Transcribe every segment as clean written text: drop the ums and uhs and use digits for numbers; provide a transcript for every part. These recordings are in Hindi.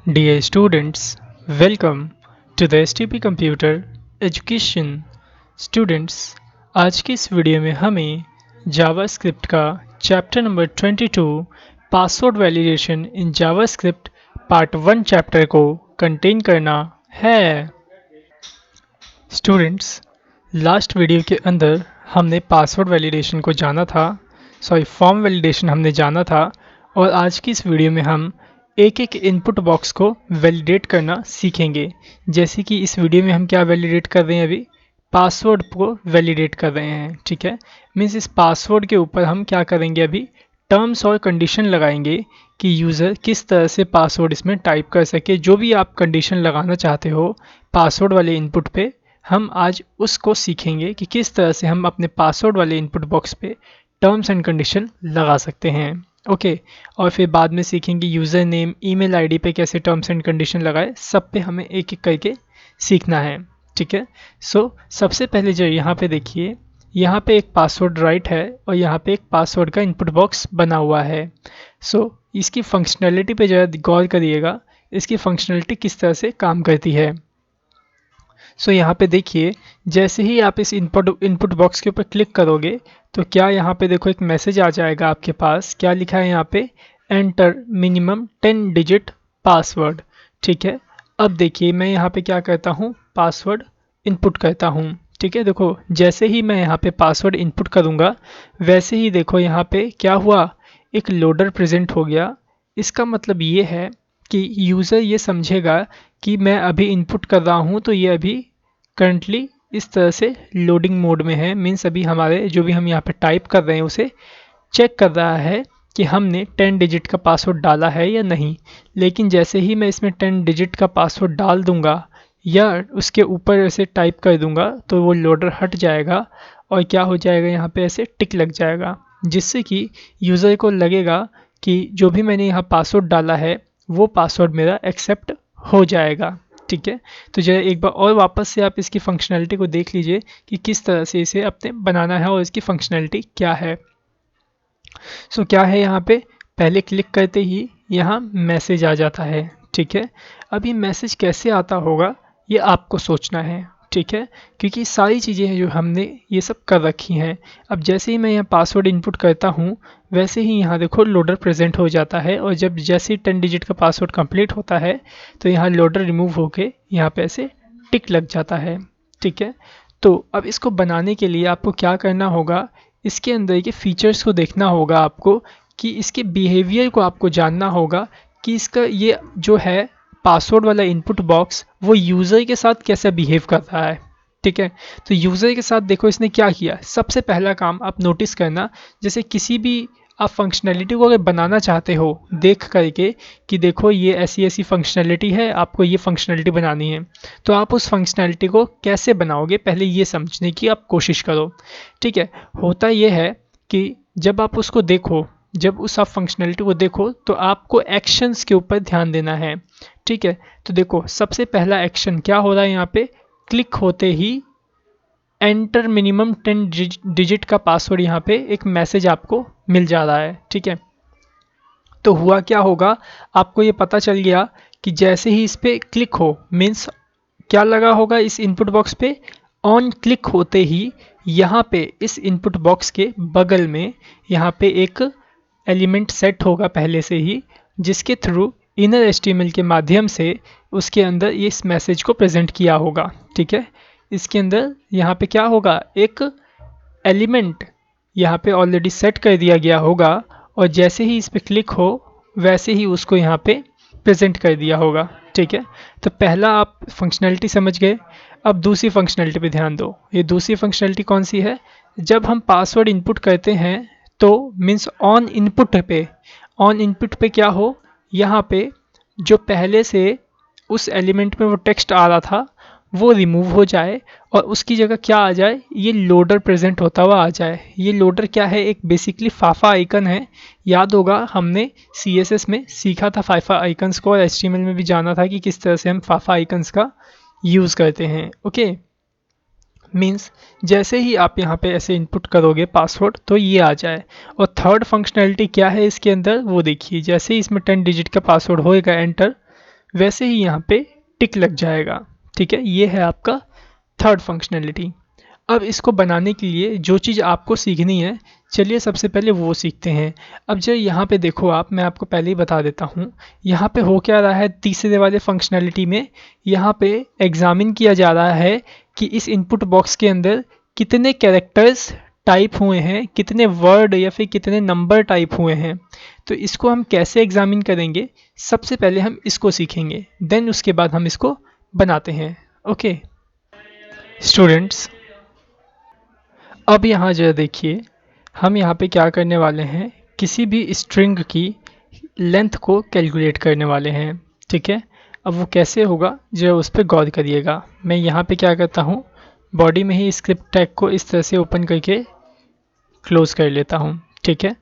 Dear students, welcome to the STP Computer Education. Students, आज की इस वीडियो में हमें जावास्क्रिप्ट का chapter number 22 password validation in JavaScript part 1 chapter को कंटेन करना है। स्टूडेंट्स, लास्ट वीडियो के अंदर हमने पासवर्ड वैलिडेशन को जाना था, फॉर्म वैलिडेशन हमने जाना था और आज की इस वीडियो में हम एक एक इनपुट बॉक्स को वैलिडेट करना सीखेंगे। जैसे कि इस वीडियो में हम क्या वैलिडेट कर रहे हैं, अभी पासवर्ड को वैलिडेट कर रहे हैं। ठीक है, मीन्स इस पासवर्ड के ऊपर हम क्या करेंगे, अभी टर्म्स और कंडीशन लगाएंगे कि यूज़र किस तरह से पासवर्ड इसमें टाइप कर सके। जो भी आप कंडीशन लगाना चाहते हो पासवर्ड वाले इनपुट पे, हम आज उसको सीखेंगे कि किस तरह से हम अपने पासवर्ड वाले इनपुट बॉक्स पे टर्म्स एंड कंडीशन लगा सकते हैं। ओके, और फिर बाद में सीखेंगे यूज़र नेम ईमेल आईडी पे कैसे टर्म्स एंड कंडीशन लगाए। सब पे हमें एक एक करके सीखना है। ठीक है, सबसे पहले जो यहाँ पे देखिए, यहाँ पे एक पासवर्ड राइट है और यहाँ पे एक पासवर्ड का इनपुट बॉक्स बना हुआ है। इसकी फंक्शनैलिटी पे ज़रा गौर करिएगा, इसकी फंक्शनैलिटी किस तरह से काम करती है। यहाँ पे देखिए, जैसे ही आप इस इनपुट बॉक्स के ऊपर क्लिक करोगे तो क्या यहाँ पे देखो एक मैसेज आ जाएगा आपके पास। क्या लिखा है यहाँ पे, एंटर मिनिमम 10 डिजिट पासवर्ड। ठीक है, अब देखिए मैं यहाँ पे क्या करता हूँ, पासवर्ड इनपुट करता हूँ। ठीक है, देखो जैसे ही मैं यहाँ पे पासवर्ड इनपुट करूँगा वैसे ही देखो यहाँ पे क्या हुआ, एक लोडर प्रेजेंट हो गया। इसका मतलब ये है कि यूज़र ये समझेगा कि मैं अभी इनपुट कर रहा हूँ तो ये अभी करंटली इस तरह से लोडिंग मोड में है। मीन्स अभी हमारे जो भी हम यहाँ पे टाइप कर रहे हैं उसे चेक कर रहा है कि हमने 10 डिजिट का पासवर्ड डाला है या नहीं। लेकिन जैसे ही मैं इसमें 10 डिजिट का पासवर्ड डाल दूंगा या उसके ऊपर ऐसे टाइप कर दूंगा तो वो लोडर हट जाएगा और क्या हो जाएगा, यहाँ पे ऐसे टिक लग जाएगा, जिससे कि यूज़र को लगेगा कि जो भी मैंने यहाँ पासवर्ड डाला है वो पासवर्ड मेरा एक्सेप्ट हो जाएगा। ठीक है, तो जरा एक बार और वापस से आप इसकी फंक्शनैलिटी को देख लीजिए कि किस तरह से इसे अपने बनाना है और इसकी फंक्शनैलिटी क्या है। क्या है यहाँ पे, पहले क्लिक करते ही यहाँ मैसेज आ जाता है। ठीक है, अब ये मैसेज कैसे आता होगा ये आपको सोचना है। ठीक है, क्योंकि सारी चीज़ें हैं जो हमने ये सब कर रखी हैं। अब जैसे ही मैं यहाँ पासवर्ड इनपुट करता हूँ वैसे ही यहाँ देखो लोडर प्रेजेंट हो जाता है और जब जैसे ही 10 डिजिट का पासवर्ड कंप्लीट होता है तो यहाँ लोडर रिमूव होके यहाँ पे ऐसे टिक लग जाता है। ठीक है, तो अब इसको बनाने के लिए आपको क्या करना होगा, इसके अंदर के फीचर्स को देखना होगा आपको, कि इसके बिहेवियर को आपको जानना होगा कि इसका ये जो है पासवर्ड वाला इनपुट बॉक्स वो यूज़र के साथ कैसा बिहेव कर रहा है। ठीक है, तो यूज़र के साथ देखो इसने क्या किया। सबसे पहला काम आप नोटिस करना, जैसे किसी भी आप फंक्शनैलिटी को अगर बनाना चाहते हो देख करके कि देखो ये ऐसी ऐसी फंक्शनैलिटी है, आपको ये फंक्शनैलिटी बनानी है, तो आप उस फंक्शनैलिटी को कैसे बनाओगे पहले ये समझने की आप कोशिश करो। ठीक है, होता ये है कि जब आप उसको देखो, जब उस आप फंक्शनैलिटी को देखो तो आपको एक्शंस के ऊपर ध्यान देना है। ठीक है, तो देखो सबसे पहला एक्शन क्या हो रहा है, यहाँ पे क्लिक होते ही एंटर मिनिमम 10 डिजिट का पासवर्ड, यहाँ पे एक मैसेज आपको मिल जा रहा है। ठीक है, तो हुआ क्या होगा, आपको ये पता चल गया कि जैसे ही इस पर क्लिक हो, मीन्स क्या लगा होगा इस इनपुट बॉक्स पे, ऑन क्लिक होते ही यहाँ पे इस इनपुट बॉक्स के बगल में यहाँ पे एक एलिमेंट सेट होगा पहले से ही, जिसके थ्रू इनर एचटीएमएल के माध्यम से उसके अंदर इस मैसेज को प्रेजेंट किया होगा। ठीक है, इसके अंदर यहाँ पे क्या होगा, एक एलिमेंट यहाँ पे ऑलरेडी सेट कर दिया गया होगा और जैसे ही इस पर क्लिक हो वैसे ही उसको यहाँ पे प्रेजेंट कर दिया होगा। ठीक है, तो पहला आप फंक्शनैलिटी समझ गए। अब दूसरी फंक्शनैलिटी पे ध्यान दो। ये दूसरी फंक्शनैलिटी कौन सी है, जब हम पासवर्ड इनपुट करते हैं तो मीन्स ऑन इनपुट पे क्या हो, यहाँ पे जो पहले से उस एलिमेंट में वो टेक्स्ट आ रहा था वो रिमूव हो जाए और उसकी जगह क्या आ जाए, ये लोडर प्रेजेंट होता हुआ आ जाए। ये लोडर क्या है, एक बेसिकली फाफा आइकन है। याद होगा हमने CSS में सीखा था फाफा आइकन्स को और HTML में भी जाना था कि किस तरह से हम फाफा आइकन्स का यूज़ करते हैं। ओके, मीन्स जैसे ही आप यहाँ पे ऐसे इनपुट करोगे पासवर्ड तो ये आ जाए। और थर्ड फंक्शनैलिटी क्या है इसके अंदर वो देखिए, जैसे ही इसमें 10 डिजिट का पासवर्ड होएगा एंटर, वैसे ही यहाँ पे टिक लग जाएगा। ठीक है, ये है आपका थर्ड फंक्शनैलिटी। अब इसको बनाने के लिए जो चीज़ आपको सीखनी है, चलिए सबसे पहले वो सीखते हैं। अब जो यहाँ पे देखो आप, मैं आपको पहले ही बता देता हूँ, यहाँ पे हो क्या रहा है तीसरे वाले फंक्शनैलिटी में, यहाँ पे एग्जामिन किया जा रहा है कि इस इनपुट बॉक्स के अंदर कितने कैरेक्टर्स टाइप हुए हैं, कितने वर्ड या फिर कितने नंबर टाइप हुए हैं। तो इसको हम कैसे एग्जामिन करेंगे, सबसे पहले हम इसको सीखेंगे, देन उसके बाद हम इसको बनाते हैं। ओके स्टूडेंट्स, अब यहाँ जरा देखिए, हम यहाँ पे क्या करने वाले हैं, किसी भी स्ट्रिंग की लेंथ को कैलकुलेट करने वाले हैं। ठीक है, अब वो कैसे होगा जरा उस पर गौर करिएगा। मैं यहाँ पे क्या करता हूँ, बॉडी में ही स्क्रिप्ट टैग को इस तरह से ओपन करके क्लोज कर लेता हूँ। ठीक है,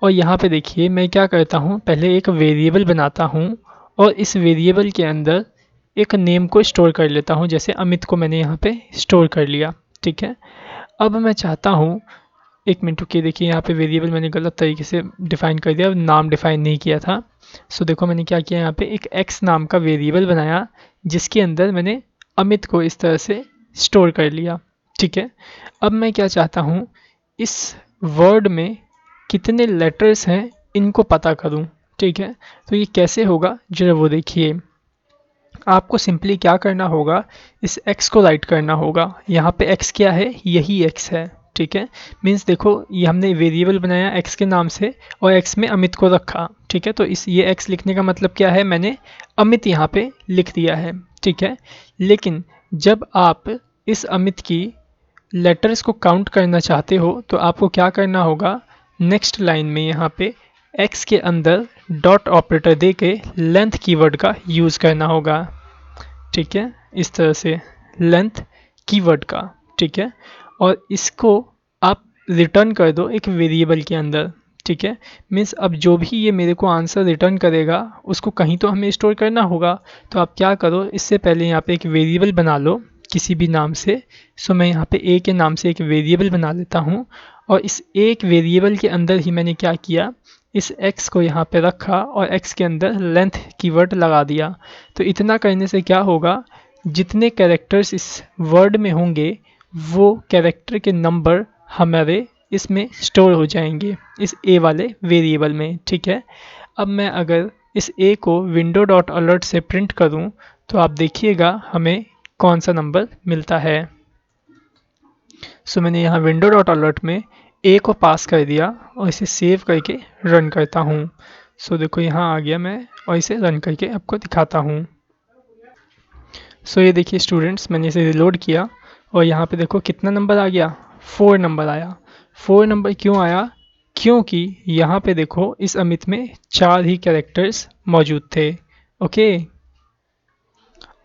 और यहाँ पे देखिए मैं क्या करता हूँ, पहले एक वेरिएबल बनाता हूँ और इस वेरिएबल के अंदर एक नेम को स्टोर कर लेता हूँ, जैसे अमित को मैंने यहाँ पे स्टोर कर लिया। ठीक है, अब मैं चाहता हूँ, एक मिनट रुकिए, देखिए यहाँ पे वेरिएबल मैंने गलत तरीके से डिफ़ाइन कर दिया, नाम डिफ़ाइन नहीं किया था। सो देखो मैंने क्या किया, यहाँ पे एक x नाम का वेरिएबल बनाया जिसके अंदर मैंने अमित को इस तरह से स्टोर कर लिया। ठीक है, अब मैं क्या चाहता हूँ, इस वर्ड में कितने लेटर्स हैं इनको पता करूँ। ठीक है, तो ये कैसे होगा जरा वो देखिए। आपको सिंपली क्या करना होगा, इस x को राइट करना होगा। यहाँ पे x क्या है, यही x है। ठीक है, मीन्स देखो ये हमने वेरिएबल बनाया x के नाम से और x में अमित को रखा। ठीक है, तो इस ये x लिखने का मतलब क्या है, मैंने अमित यहाँ पे लिख दिया है। ठीक है, लेकिन जब आप इस अमित की लेटर्स को काउंट करना चाहते हो तो आपको क्या करना होगा, नेक्स्ट लाइन में यहाँ पे x के अंदर डॉट ऑपरेटर दे के लेंथ कीवर्ड का यूज़ करना होगा। ठीक है, इस तरह से लेंथ कीवर्ड का। ठीक है, और इसको आप रिटर्न कर दो एक वेरिएबल के अंदर। ठीक है, मीन्स अब जो भी ये मेरे को आंसर रिटर्न करेगा उसको कहीं तो हमें स्टोर करना होगा। तो आप क्या करो, इससे पहले यहाँ पे एक वेरिएबल बना लो किसी भी नाम से। सो मैं यहाँ पे a के नाम से एक वेरिएबल बना लेता हूँ और इस एक वेरिएबल के अंदर ही मैंने क्या किया, इस x को यहाँ पे रखा और x के अंदर लेंथ कीवर्ड लगा दिया। तो इतना करने से क्या होगा, जितने कैरेक्टर्स इस वर्ड में होंगे वो कैरेक्टर के नंबर हमारे इसमें स्टोर हो जाएंगे इस a वाले वेरिएबल में। ठीक है, अब मैं अगर इस a को विंडो डॉट अलर्ट से प्रिंट करूं तो आप देखिएगा हमें कौन सा नंबर मिलता है। सो मैंने यहाँ विंडो डॉट अलर्ट में a को पास कर दिया और इसे सेव करके रन करता हूँ। सो देखो यहाँ आ गया मैं और इसे रन करके आपको दिखाता हूँ। सो ये देखिए स्टूडेंट्स, मैंने इसे रिलोड किया और यहाँ पे देखो कितना नंबर आ गया, 4 नंबर आया। 4 नंबर क्यों आया, क्योंकि यहाँ पे देखो इस अमित में 4 ही कैरेक्टर्स मौजूद थे। ओके,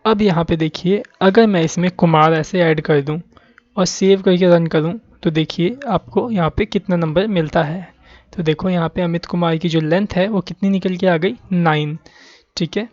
अब यहाँ पे देखिए अगर मैं इसमें कुमार ऐसे ऐड कर दूँ और सेव करके रन करूँ तो देखिए आपको यहाँ पे कितना नंबर मिलता है। तो देखो यहाँ पे अमित कुमार की जो लेंथ है वो कितनी निकल के आ गई, 9। ठीक है,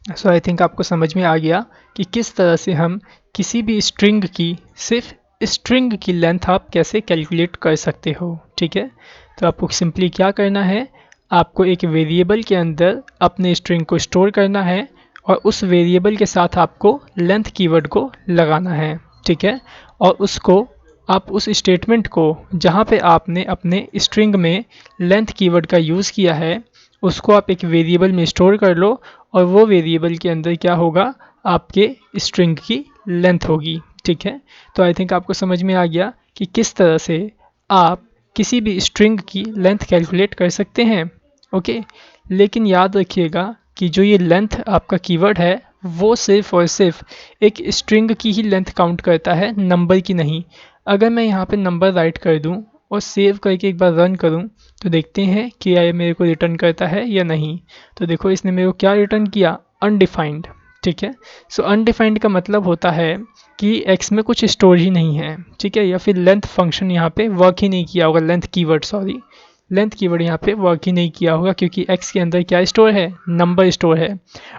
सो आई थिंक आपको समझ में आ गया कि किस तरह से हम किसी भी स्ट्रिंग की, सिर्फ स्ट्रिंग की लेंथ आप कैसे कैलकुलेट कर सकते हो। ठीक है, तो आपको सिंपली क्या करना है, आपको एक वेरिएबल के अंदर अपने स्ट्रिंग को स्टोर करना है और उस वेरिएबल के साथ आपको लेंथ कीवर्ड को लगाना है। ठीक है, और उसको आप उस स्टेटमेंट को जहाँ पे आपने अपने स्ट्रिंग में लेंथ कीवर्ड का यूज़ किया है उसको आप एक वेरिएबल में स्टोर कर लो और वो वेरिएबल के अंदर क्या होगा, आपके स्ट्रिंग की लेंथ होगी। ठीक है, तो आई थिंक आपको समझ में आ गया कि किस तरह से आप किसी भी स्ट्रिंग की लेंथ कैलकुलेट कर सकते हैं। ओके, लेकिन याद रखिएगा कि जो ये लेंथ आपका कीवर्ड है वो सिर्फ और सिर्फ एक स्ट्रिंग की ही लेंथ काउंट करता है, नंबर की नहीं। अगर मैं यहाँ पे नंबर राइट कर दूँ और सेव करके एक बार रन करूँ तो देखते हैं कि ये मेरे को रिटर्न करता है या नहीं। तो देखो इसने मेरे को क्या रिटर्न किया, अनडिफाइंड। ठीक है, सो अनडिफाइंड का मतलब होता है कि x में कुछ स्टोर ही नहीं है। ठीक है, या फिर लेंथ फंक्शन यहाँ पे वर्क ही नहीं किया होगा, length keyword, sorry length keyword यहाँ पे वर्क ही नहीं किया होगा क्योंकि x के अंदर क्या स्टोर है, नंबर स्टोर है।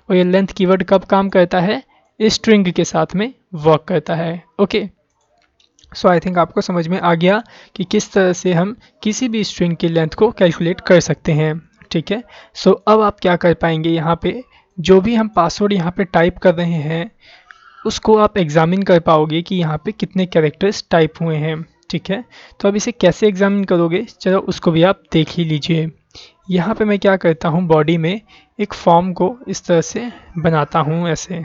और ये लेंथ कीवर्ड कब काम करता है, स्ट्रिंग के साथ में वर्क करता है। ओके, सो आई थिंक आपको समझ में आ गया कि किस तरह से हम किसी भी स्ट्रिंग की लेंथ को कैलकुलेट कर सकते हैं। ठीक है, सो अब आप क्या कर पाएंगे, यहाँ पे जो भी हम पासवर्ड यहाँ पे टाइप कर रहे हैं उसको आप एग्जामिन कर पाओगे कि यहाँ पे कितने कैरेक्टर्स टाइप हुए हैं। ठीक है, तो अब इसे कैसे एग्जामिन करोगे, चलो उसको भी आप देख ही लीजिए। यहाँ पे मैं क्या करता हूँ, बॉडी में एक फॉर्म को इस तरह से बनाता हूँ ऐसे।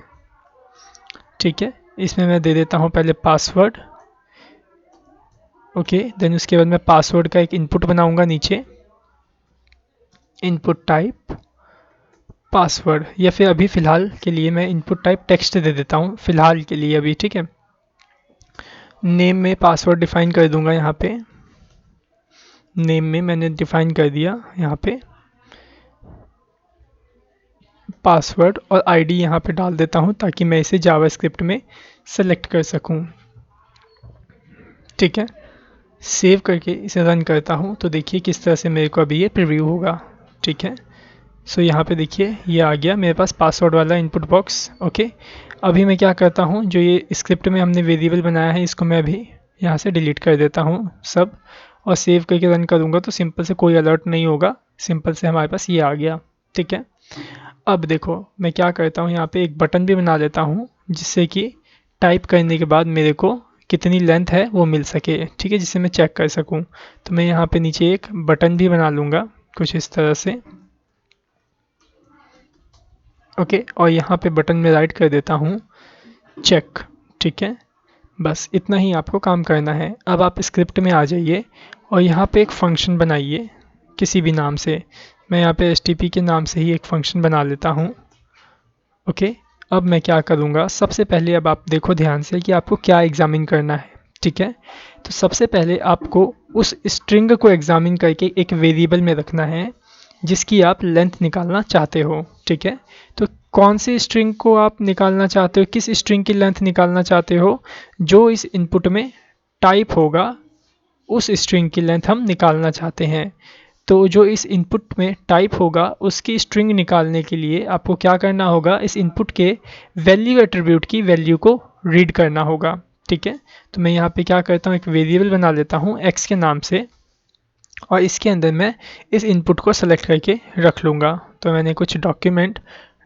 ठीक है, इसमें मैं दे देता हूँ पहले पासवर्ड। ओके, देन उसके बाद मैं पासवर्ड का एक इनपुट बनाऊंगा नीचे, इनपुट टाइप पासवर्ड, या फिर अभी फ़िलहाल के लिए मैं इनपुट टाइप टेक्स्ट दे देता हूँ फ़िलहाल के लिए अभी। ठीक है, नेम में पासवर्ड डिफाइन कर दूंगा। यहाँ पे नेम में मैंने डिफाइन कर दिया यहाँ पे पासवर्ड, और आईडी यहाँ पे डाल देता हूँ ताकि मैं इसे जावास्क्रिप्ट में सेलेक्ट कर सकूँ। ठीक है, सेव करके इसे रन करता हूँ तो देखिए किस तरह से मेरे को अभी ये प्रीव्यू होगा। ठीक है, सो यहाँ पे देखिए ये आ गया मेरे पास पासवर्ड वाला इनपुट बॉक्स। ओके, अभी मैं क्या करता हूँ, जो ये स्क्रिप्ट में हमने वेरिएबल बनाया है इसको मैं अभी यहाँ से डिलीट कर देता हूँ सब, और सेव करके रन करूँगा तो सिंपल से कोई अलर्ट नहीं होगा, सिंपल से हमारे पास ये आ गया। ठीक है, अब देखो मैं क्या करता हूँ, यहाँ पे एक बटन भी बना लेता हूँ जिससे कि टाइप करने के बाद मेरे को कितनी लेंथ है वो मिल सके। ठीक है, जिससे मैं चेक कर सकूँ। तो मैं यहाँ पे नीचे एक बटन भी बना लूँगा कुछ इस तरह से। ओके, और यहाँ पे बटन में राइट कर देता हूँ चेक। ठीक है, बस इतना ही आपको काम करना है। अब आप स्क्रिप्ट में आ जाइए और यहाँ पे एक फ़ंक्शन बनाइए किसी भी नाम से। मैं यहाँ पे stp के नाम से ही एक फ़ंक्शन बना लेता हूँ। ओके, अब मैं क्या करूँगा, सबसे पहले अब आप देखो ध्यान से कि आपको क्या एग्जामिन करना है। ठीक है, तो सबसे पहले आपको उस स्ट्रिंग को एग्जामिन करके एक वेरिएबल में रखना है जिसकी आप लेंथ निकालना चाहते हो। ठीक है, तो कौन सी स्ट्रिंग को आप निकालना चाहते हो, किस स्ट्रिंग की लेंथ निकालना चाहते हो, जो इस इनपुट में टाइप होगा उस स्ट्रिंग की लेंथ हम निकालना चाहते हैं। तो जो इस इनपुट में टाइप होगा उसकी स्ट्रिंग निकालने के लिए आपको क्या करना होगा, इस इनपुट के वैल्यू एट्रीब्यूट की वैल्यू को रीड करना होगा। ठीक है, तो मैं यहाँ पे क्या करता हूँ, एक वेरिएबल बना लेता हूँ x के नाम से, और इसके अंदर मैं इस इनपुट को सेलेक्ट करके रख लूँगा। तो मैंने कुछ document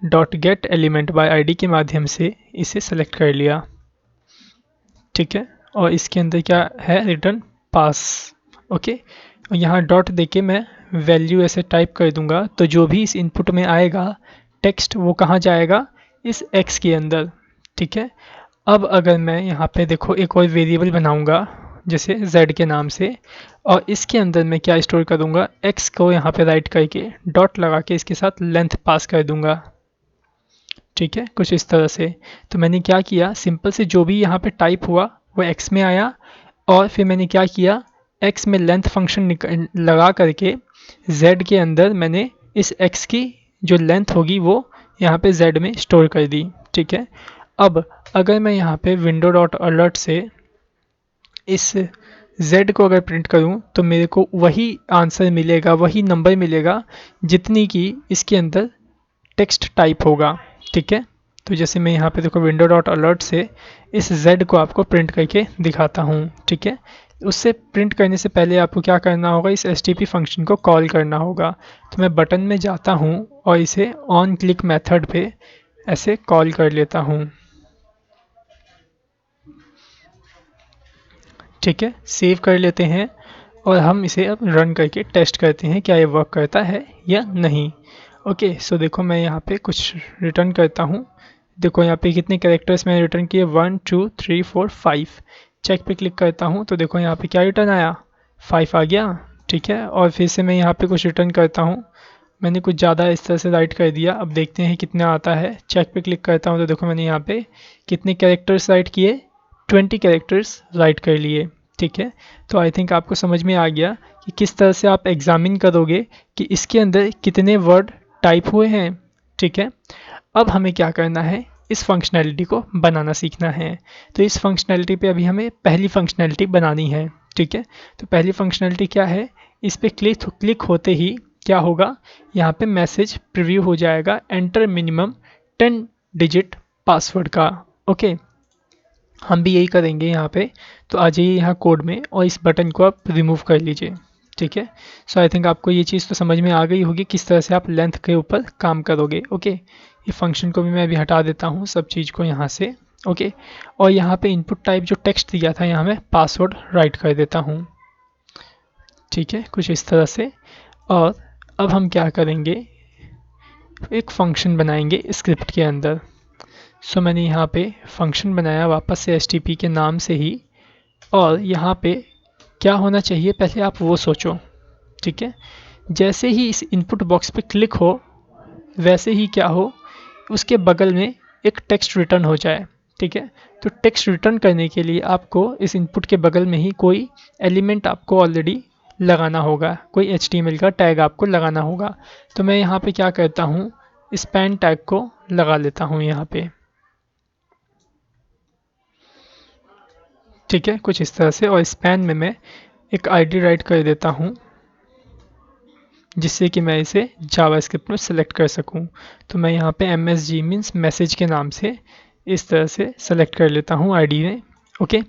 dot get element bye ID के माध्यम से इसे सेलेक्ट कर लिया। ठीक है, और इसके अंदर क्या है, रिटर्न पास। ओके, और यहाँ डॉट देके मैं वैल्यू ऐसे टाइप कर दूंगा, तो जो भी इस इनपुट में आएगा टेक्स्ट वो कहाँ जाएगा, इस x के अंदर। ठीक है, अब अगर मैं यहाँ पे देखो एक और वेरिएबल बनाऊंगा जैसे z के नाम से, और इसके अंदर मैं क्या स्टोर करूँगा, x को यहाँ पे राइट करके डॉट लगा के इसके साथ लेंथ पास कर दूंगा। ठीक है, कुछ इस तरह से। तो मैंने क्या किया, सिंपल से जो भी यहाँ पे टाइप हुआ वो x में आया, और फिर मैंने क्या किया, x में लेंथ फंक्शन लगा करके z के अंदर मैंने इस x की जो लेंथ होगी वो यहाँ पे z में स्टोर कर दी। ठीक है, अब अगर मैं यहाँ पे विंडो डॉट अलर्ट से इस z को अगर प्रिंट करूँ तो मेरे को वही आंसर मिलेगा, वही नंबर मिलेगा जितनी की इसके अंदर टेक्स्ट टाइप होगा। ठीक है, तो जैसे मैं यहाँ पे देखो विंडो डॉट अलर्ट से इस z को आपको प्रिंट करके दिखाता हूँ। ठीक है, उससे प्रिंट करने से पहले आपको क्या करना होगा, इस stp फंक्शन को कॉल करना होगा। तो मैं बटन में जाता हूँ और इसे ऑन क्लिक मेथड पे ऐसे कॉल कर लेता हूँ। ठीक है, सेव कर लेते हैं और हम इसे अब रन करके टेस्ट करते हैं क्या ये वर्क करता है या नहीं। ओके, सो देखो मैं यहाँ पे कुछ रिटर्न करता हूँ। देखो यहाँ पे कितने कैरेक्टर्स मैंने रिटर्न किए, 1 2 3 4 5। चेक पे क्लिक करता हूँ तो देखो यहाँ पे क्या रिटर्न आया, 5 आ गया। ठीक है, और फिर से मैं यहाँ पे कुछ रिटर्न करता हूँ, मैंने कुछ ज़्यादा इस तरह से राइट कर दिया। अब देखते हैं कितना आता है। चेक पे क्लिक करता हूँ तो देखो मैंने यहाँ पे कितने कैरेक्टर्स राइट किए, 20 कैरेक्टर्स राइट कर लिए। ठीक है, तो आई थिंक आपको समझ में आ गया कि किस तरह से आप एग्जामिन करोगे कि इसके अंदर कितने वर्ड टाइप हुए हैं। ठीक है, अब हमें क्या करना है, इस फंक्शनैलिटी को बनाना सीखना है। तो इस फंक्शनैलिटी पे अभी हमें पहली फंक्शनैलिटी बनानी है। ठीक है, तो पहली फंक्शनैलिटी क्या है, इस पे क्लिक होते ही क्या होगा, यहाँ पे मैसेज प्रीव्यू हो जाएगा, एंटर मिनिमम 10 डिजिट पासवर्ड का। ओके, हम भी यही करेंगे यहाँ पे। तो आ जाइए यहाँ कोड में और इस बटन को आप रिमूव कर लीजिए। ठीक है। सो आई थिंक आपको ये चीज़ तो समझ में आ गई होगी किस तरह से आप लेंथ के ऊपर काम करोगे। ओके, ये फंक्शन को भी मैं अभी हटा देता हूँ सब चीज़ को यहाँ से। ओके, और यहाँ पे इनपुट टाइप जो टेक्स्ट दिया था यहाँ मैं पासवर्ड राइट कर देता हूँ। ठीक है, कुछ इस तरह से। और अब हम क्या करेंगे, एक फंक्शन बनाएंगे स्क्रिप्ट के अंदर। सो मैंने यहाँ पे फंक्शन बनाया वापस से HTTP के नाम से ही। और यहाँ पे क्या होना चाहिए पहले आप वो सोचो। ठीक है, जैसे ही इस इनपुट बॉक्स पे क्लिक हो वैसे ही क्या हो, उसके बगल में एक टेक्स्ट रिटर्न हो जाए। ठीक है, तो टेक्स्ट रिटर्न करने के लिए आपको इस इनपुट के बगल में ही कोई एलिमेंट आपको ऑलरेडी लगाना होगा, कोई HTML का टैग आपको लगाना होगा। तो मैं यहाँ पे क्या करता हूँ, स्पैन टैग को लगा लेता हूँ यहाँ पे। ठीक है, कुछ इस तरह से। और स्पैन में मैं एक ID राइट कर देता हूँ जिससे कि मैं इसे जावास्क्रिप्ट में सेलेक्ट कर सकूं। तो मैं यहाँ पे MSG मीन्स मैसेज के नाम से इस तरह से सेलेक्ट कर लेता हूँ ID में। ओके,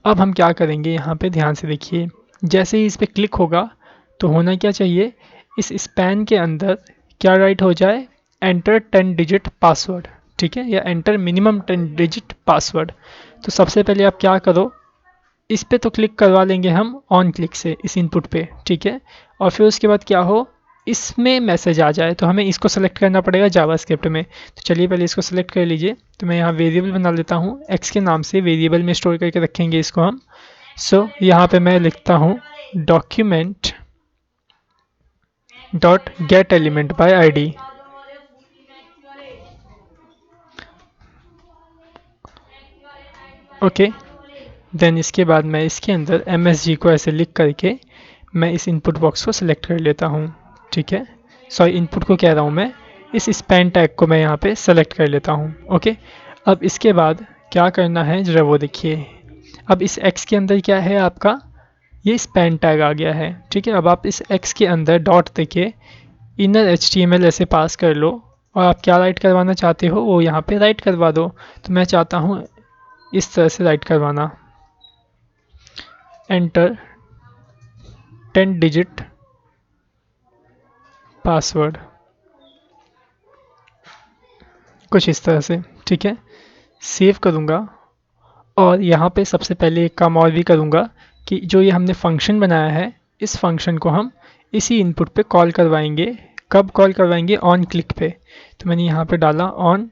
अब हम क्या करेंगे, यहाँ पे ध्यान से देखिए, जैसे ही इस पर क्लिक होगा तो होना क्या चाहिए, इस स्पैन के अंदर क्या राइट हो जाए, एंटर 10 डिजिट पासवर्ड। ठीक है, या एंटर मिनिमम 10 डिजिट पासवर्ड। तो सबसे पहले आप क्या करो, इस पे तो क्लिक करवा लेंगे हम ऑन क्लिक से इस इनपुट पे। ठीक है, और फिर उसके बाद क्या हो, इसमें मैसेज आ जाए तो हमें इसको सेलेक्ट करना पड़ेगा जावास्क्रिप्ट में। तो चलिए पहले इसको सेलेक्ट कर लीजिए। तो मैं यहाँ वेरिएबल बना लेता हूँ, x के नाम से वेरिएबल में स्टोर करके रखेंगे इसको हम। सो यहाँ पे मैं लिखता हूँ document dot get element by ID। Okay, then इसके बाद मैं इसके अंदर MSG को ऐसे लिख करके मैं इस इनपुट बॉक्स को सिलेक्ट कर लेता हूँ। ठीक है, सॉरी इनपुट को कह रहा हूँ मैं, इस स्पैन टैग को मैं यहाँ पे सेलेक्ट कर लेता हूँ। ओके, अब इसके बाद क्या करना है जरा वो देखिए। अब इस x के अंदर क्या है आपका, ये स्पैन टैग आ गया है। ठीक है, अब आप इस x के अंदर डॉट देके इनर HTML ऐसे पास कर लो और आप क्या राइट करवाना चाहते हो वो यहाँ पे राइट करवा दो। तो मैं चाहता हूँ इस तरह से राइट करवाना, एंटर 10 डिजिट पासवर्ड, कुछ इस तरह से। ठीक है, सेव करूँगा और यहाँ पे सबसे पहले एक काम और भी करूँगा कि जो ये हमने फंक्शन बनाया है इस फंक्शन को हम इसी इनपुट पे कॉल करवाएंगे। कब कॉल करवाएंगे, ऑन क्लिक पे। तो मैंने यहाँ पे डाला ऑन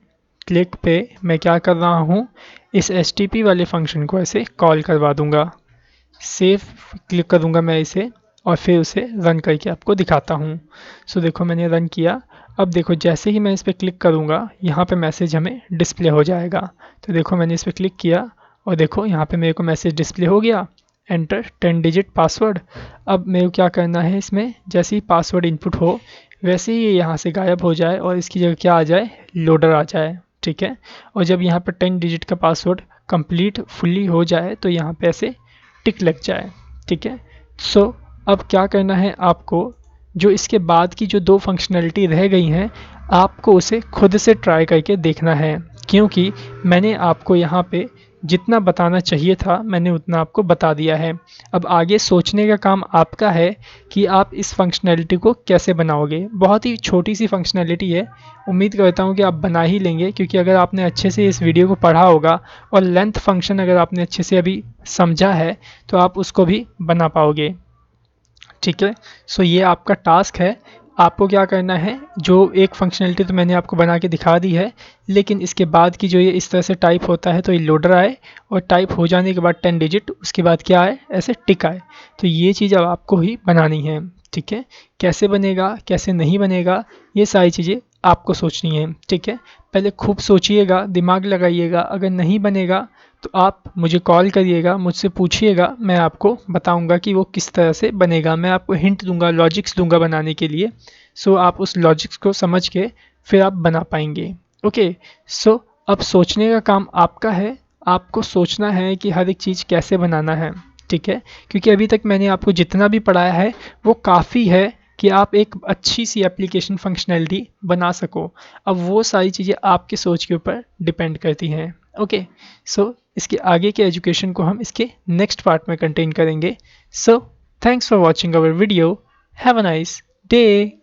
क्लिक पे मैं क्या कर रहा हूँ, इस HTTP वाले फंक्शन को ऐसे कॉल करवा दूँगा। सेव क्लिक करूँगा मैं इसे और फिर उसे रन करके आपको दिखाता हूँ। सो देखो मैंने रन किया। अब देखो जैसे ही मैं इस पर क्लिक करूँगा यहाँ पे मैसेज हमें डिस्प्ले हो जाएगा। तो देखो मैंने इस पर क्लिक किया और देखो यहाँ पे मेरे को मैसेज डिस्प्ले हो गया, एंटर 10 डिजिट पासवर्ड। अब मेरे को क्या करना है, इसमें जैसे ही पासवर्ड इनपुट हो वैसे ही ये यहाँ से गायब हो जाए और इसकी जगह क्या आ जाए, लोडर आ जाए। ठीक है, और जब यहाँ पर 10 डिजिट का पासवर्ड कंप्लीट फुल्ली हो जाए तो यहाँ पे ऐसे टिक लग जाए। ठीक है, सो अब क्या करना है आपको, जो इसके बाद की जो दो फंक्शनैलिटी रह गई हैं आपको उसे खुद से ट्राई करके देखना है, क्योंकि मैंने आपको यहाँ पे जितना बताना चाहिए था मैंने उतना आपको बता दिया है। अब आगे सोचने का काम आपका है कि आप इस फंक्शनैलिटी को कैसे बनाओगे। बहुत ही छोटी सी फंक्शनैलिटी है, उम्मीद करता हूँ कि आप बना ही लेंगे, क्योंकि अगर आपने अच्छे से इस वीडियो को पढ़ा होगा और लेंथ फंक्शन अगर आपने अच्छे से अभी समझा है तो आप उसको भी बना पाओगे। ठीक है, सो ये आपका टास्क है। आपको क्या करना है, जो एक फंक्शनलिटी तो मैंने आपको बना के दिखा दी है, लेकिन इसके बाद की जो ये इस तरह से टाइप होता है तो ये लोडर आए और टाइप हो जाने के बाद 10 डिजिट उसके बाद क्या आए, ऐसे टिक आए। तो ये चीज़ अब आपको ही बनानी है। ठीक है, कैसे बनेगा कैसे नहीं बनेगा ये सारी चीज़ें आपको सोचनी है। ठीक है, पहले खूब सोचिएगा, दिमाग लगाइएगा। अगर नहीं बनेगा तो आप मुझे कॉल करिएगा, मुझसे पूछिएगा, मैं आपको बताऊंगा कि वो किस तरह से बनेगा। मैं आपको हिंट दूंगा, लॉजिक्स दूंगा बनाने के लिए। सो आप उस लॉजिक्स को समझ के फिर आप बना पाएंगे। ओके, सो अब सोचने का काम आपका है। आपको सोचना है कि हर एक चीज़ कैसे बनाना है। ठीक है, क्योंकि अभी तक मैंने आपको जितना भी पढ़ाया है वो काफ़ी है कि आप एक अच्छी सी एप्लीकेशन फंक्शनैलिटी बना सको। अब वो सारी चीज़ें आपके सोच के ऊपर डिपेंड करती हैं। ओके, सो इसके आगे के एजुकेशन को हम इसके नेक्स्ट पार्ट में कंटेन करेंगे। सो Thanks for watching our video. Have a nice day.